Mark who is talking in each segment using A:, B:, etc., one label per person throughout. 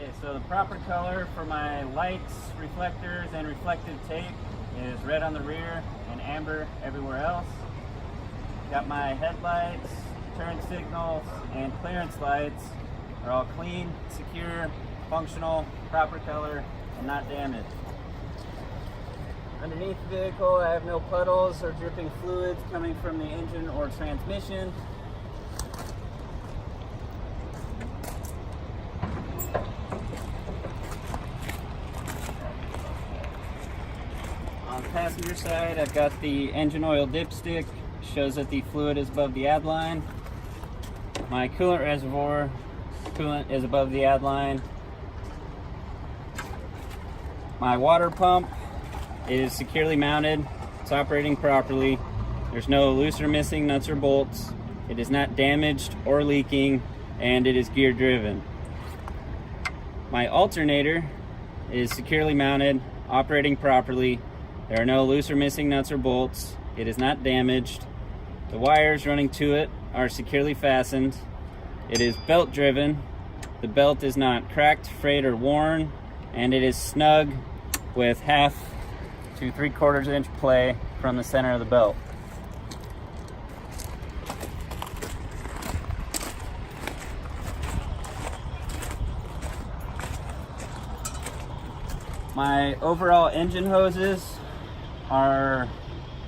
A: Okay, so the proper color for my lights, reflectors, and reflective tape is red on the rear and amber everywhere else. Got my headlights, turn signals, and clearance lights are all clean, secure, functional, proper color, and not damaged. Underneath the vehicle, I have no puddles or dripping fluids coming from the engine or transmission. On the passenger side, I've got the engine oil dipstick, shows that the fluid is above the add line. My coolant reservoir, coolant is above the add line. My water pump is securely mounted, it's operating properly. There's no loose or missing nuts or bolts. It is not damaged or leaking, and it is gear driven. My alternator is securely mounted, operating properly. There are no loose or missing nuts or bolts. It is not damaged. The wires running to it are securely fastened. It is belt driven. The belt is not cracked, frayed, or worn, and it is snug with 1/2 to 3/4 inch play from the center of the belt. My overall engine hoses are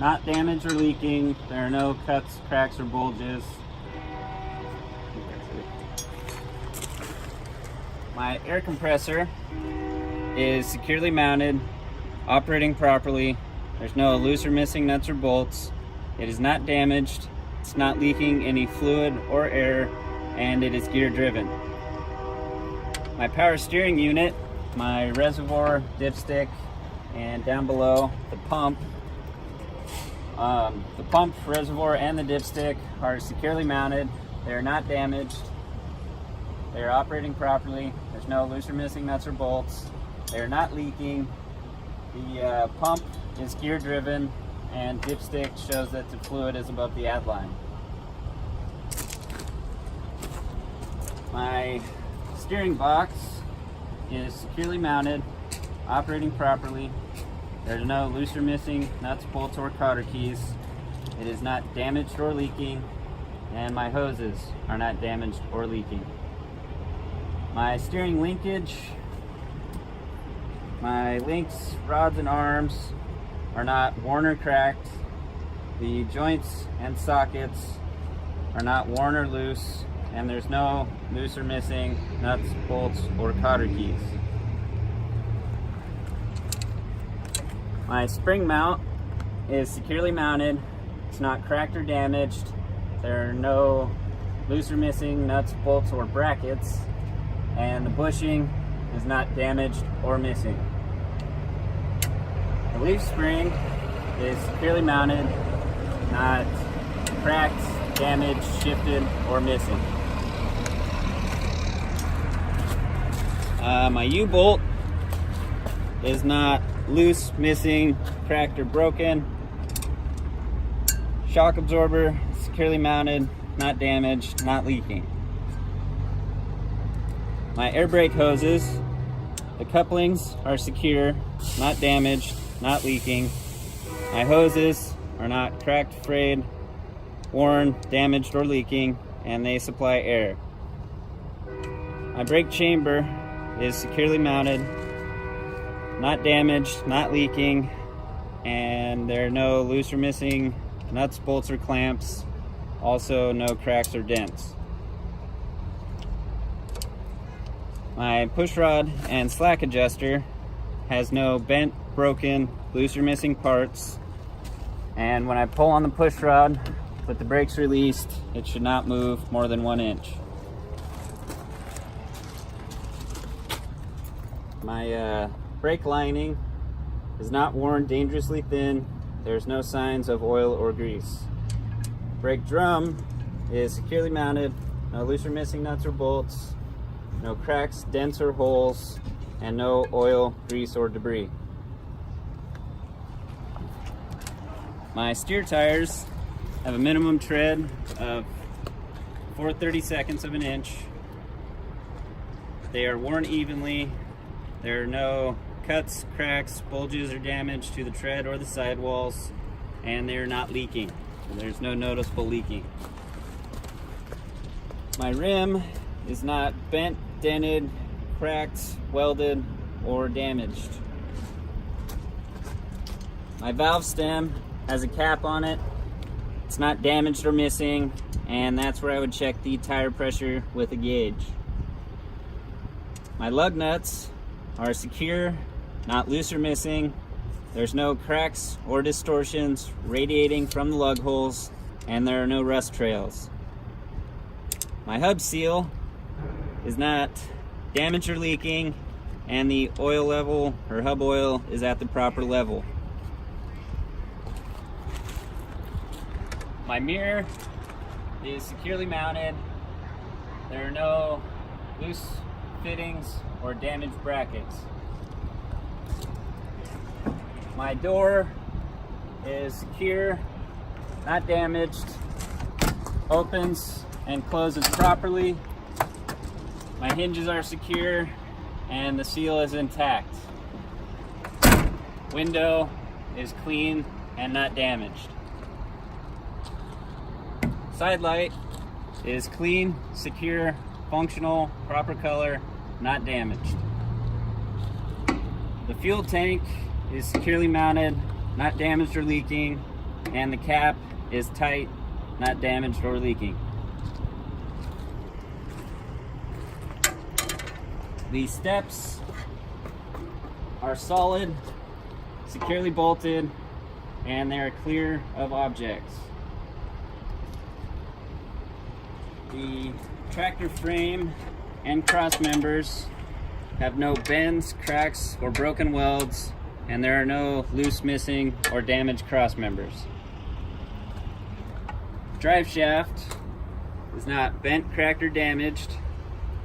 A: not damaged or leaking. There are no cuts, cracks, or bulges. My air compressor is securely mounted, operating properly. There's no loose or missing nuts or bolts. It is not damaged. It's not leaking any fluid or air, and it is gear driven. My power steering unit, my reservoir, dipstick, and down below the pump. The pump, reservoir, and the dipstick are securely mounted. They are not damaged. They are operating properly. There's no loose or missing nuts or bolts. They are not leaking. The pump is gear driven, and dipstick shows that the fluid is above the add line. My steering box is securely mounted, operating properly. There's no loose or missing nuts, bolts, or cotter keys. It is not damaged or leaking, and my hoses are not damaged or leaking. My steering linkage, my links, rods, and arms are not worn or cracked. The joints and sockets are not worn or loose, and there's no loose or missing nuts, bolts, or cotter keys. My spring mount is securely mounted. It's not cracked or damaged. There are no loose or missing nuts, bolts, or brackets, and the bushing is not damaged or missing. The leaf spring is securely mounted, not cracked, damaged, shifted, or missing. My U-bolt is not loose, missing, cracked, or broken. Shock absorber, securely mounted, not damaged, not leaking. My air brake hoses, the couplings are secure, not damaged, not leaking. My hoses are not cracked, frayed, worn, damaged, or leaking, and they supply air. My brake chamber is securely mounted, not damaged, not leaking, and there are no loose or missing nuts, bolts, or clamps. Also, no cracks or dents. My push rod and slack adjuster has no bent, broken, loose, or missing parts. And when I pull on the push rod with the brakes released, it should not move more than 1 inch. My brake lining is not worn dangerously thin. There's no signs of oil or grease. Brake drum is securely mounted, no loose or missing nuts or bolts, no cracks, dents, or holes, and no oil, grease, or debris. My steer tires have a minimum tread of 4/32 of an inch. They are worn evenly. There are no cuts, cracks, bulges, or damage to the tread or the sidewalls, and they're not leaking. So there's no noticeable leaking. My rim is not bent, dented, cracked, welded, or damaged. My valve stem has a cap on it. It's not damaged or missing, and that's where I would check the tire pressure with a gauge. My lug nuts are secure, not loose or missing. There's no cracks or distortions radiating from the lug holes, and there are no rust trails. My hub seal is not damaged or leaking, and the oil level or hub oil is at the proper level. My mirror is securely mounted. There are no loose fittings or damaged brackets. My door is secure, not damaged, opens and closes properly. My hinges are secure and the seal is intact. Window is clean and not damaged. Side light is clean, secure, functional, proper color, not damaged. The fuel tank is securely mounted, not damaged or leaking, and the cap is tight, not damaged or leaking. The steps are solid, securely bolted, and they are clear of objects. The tractor frame and cross members have no bends, cracks, or broken welds, and there are no loose, missing, or damaged cross members. Drive shaft is not bent, cracked, or damaged.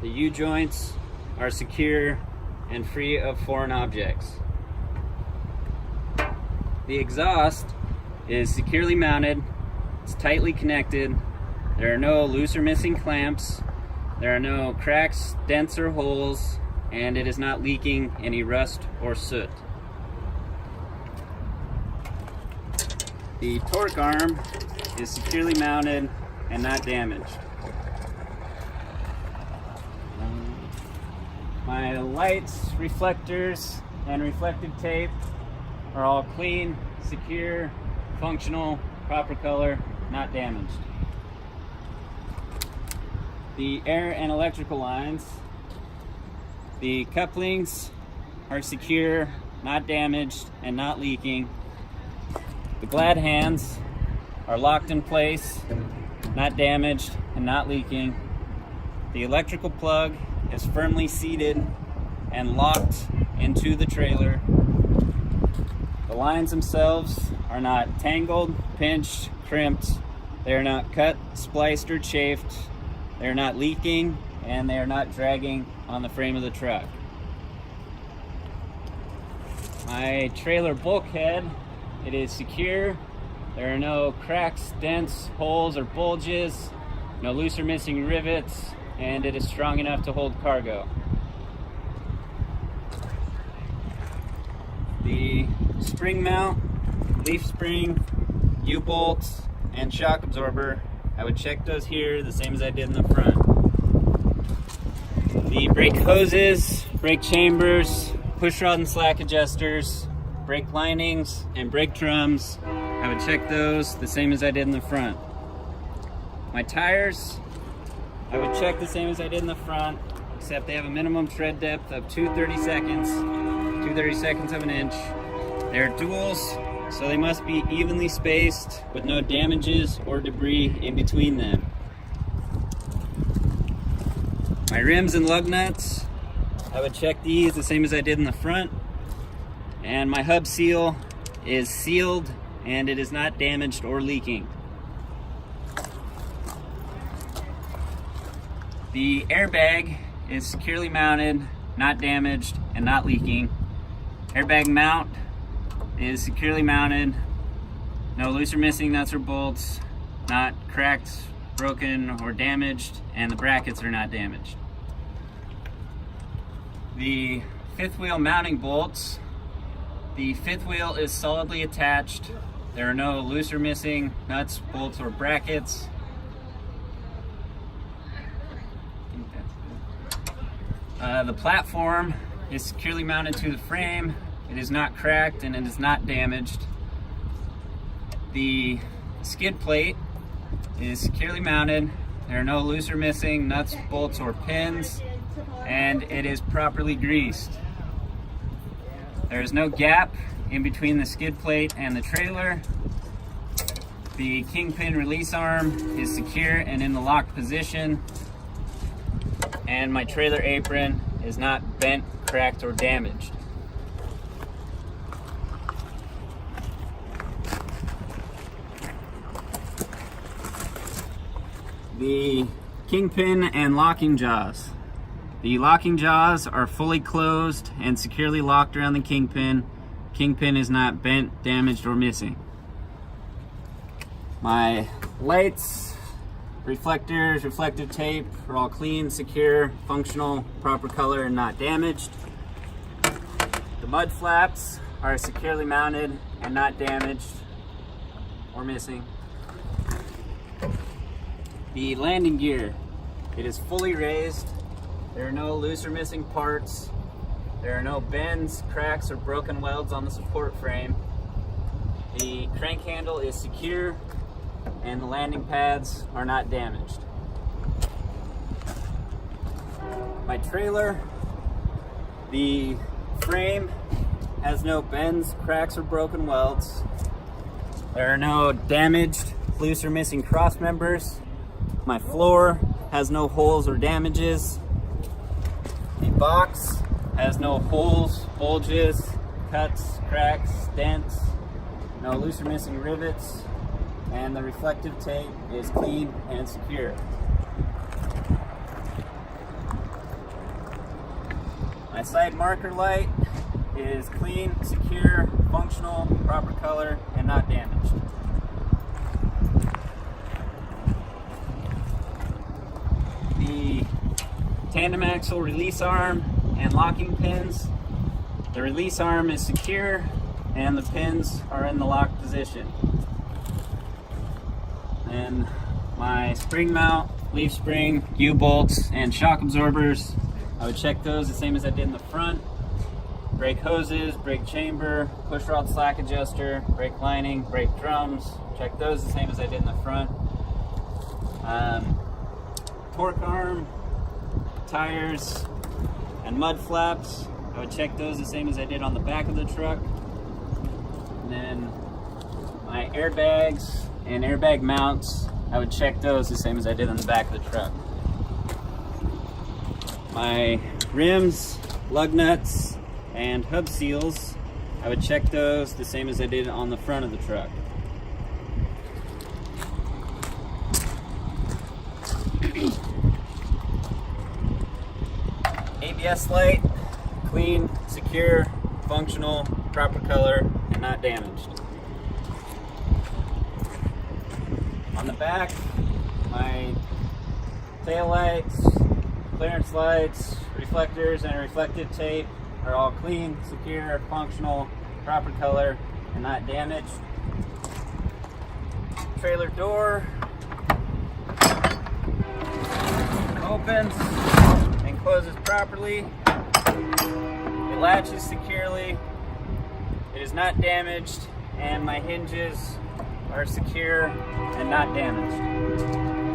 A: The U-joints are secure and free of foreign objects. The exhaust is securely mounted, it's tightly connected, there are no loose or missing clamps, there are no cracks, dents, or holes, and it is not leaking any rust or soot. The torque arm is securely mounted and not damaged. My lights, reflectors, and reflective tape are all clean, secure, functional, proper color, not damaged. The air and electrical lines, the couplings are secure, not damaged, and not leaking. The glad hands are locked in place, not damaged, and not leaking. The electrical plug is firmly seated and locked into the trailer. The lines themselves are not tangled, pinched, crimped. They are not cut, spliced, or chafed. They are not leaking, and they are not dragging on the frame of the truck. My trailer bulkhead, it is secure. There are no cracks, dents, holes, or bulges, no loose or missing rivets, and it is strong enough to hold cargo. The spring mount, leaf spring, U-bolts, and shock absorber, I would check those here the same as I did in the front. The brake hoses, brake chambers, push rod and slack adjusters, brake linings, and brake drums, I would check those the same as I did in the front. My tires, I would check the same as I did in the front, except they have a minimum tread depth of 2/32 of an inch. They're duals, so they must be evenly spaced with no damages or debris in between them. My rims and lug nuts, I would check these the same as I did in the front. And my hub seal is sealed and it is not damaged or leaking. The airbag is securely mounted, not damaged, and not leaking. Airbag mount is securely mounted, no loose or missing nuts or bolts, not cracked, broken, or damaged, and the brackets are not damaged. The fifth wheel mounting bolts. The fifth wheel is solidly attached. There are no loose or missing nuts, bolts, or brackets. The platform is securely mounted to the frame. It is not cracked and it is not damaged. The skid plate is securely mounted. There are no loose or missing nuts, bolts, or pins, and it is properly greased. There is no gap in between the skid plate and the trailer. The kingpin release arm is secure and in the locked position, and my trailer apron is not bent, cracked, or damaged. The kingpin and locking jaws. The locking jaws are fully closed and securely locked around the kingpin. Kingpin is not bent, damaged, or missing. My lights, reflectors, reflective tape are all clean, secure, functional, proper color, and not damaged. The mud flaps are securely mounted and not damaged or missing. The landing gear, it is fully raised. There are no loose or missing parts. There are no bends, cracks, or broken welds on the support frame. The crank handle is secure and the landing pads are not damaged. My trailer, the frame has no bends, cracks, or broken welds. There are no damaged, loose, or missing cross members. My floor has no holes or damages. The box has no holes, bulges, cuts, cracks, dents, no loose or missing rivets, and the reflective tape is clean and secure. My side marker light is clean, secure, functional, proper color, and not damaged. The tandem axle release arm and locking pins. The release arm is secure and the pins are in the locked position. And my spring mount, leaf spring, U-bolts, and shock absorbers, I would check those the same as I did in the front. Brake hoses, brake chamber, push rod slack adjuster, brake lining, brake drums, check those the same as I did in the front. Torque arm, tires, and mud flaps, I would check those the same as I did on the back of the truck. And then my airbags and airbag mounts, I would check those the same as I did on the back of the truck. My rims, lug nuts, and hub seals, I would check those the same as I did on the front of the truck. ABS light, clean, secure, functional, proper color, and not damaged. On the back, my tail lights, clearance lights, reflectors, and reflective tape are all clean, secure, functional, proper color, and not damaged. Trailer door opens and closes properly. It latches securely. It is not damaged, and my hinges are secure and not damaged.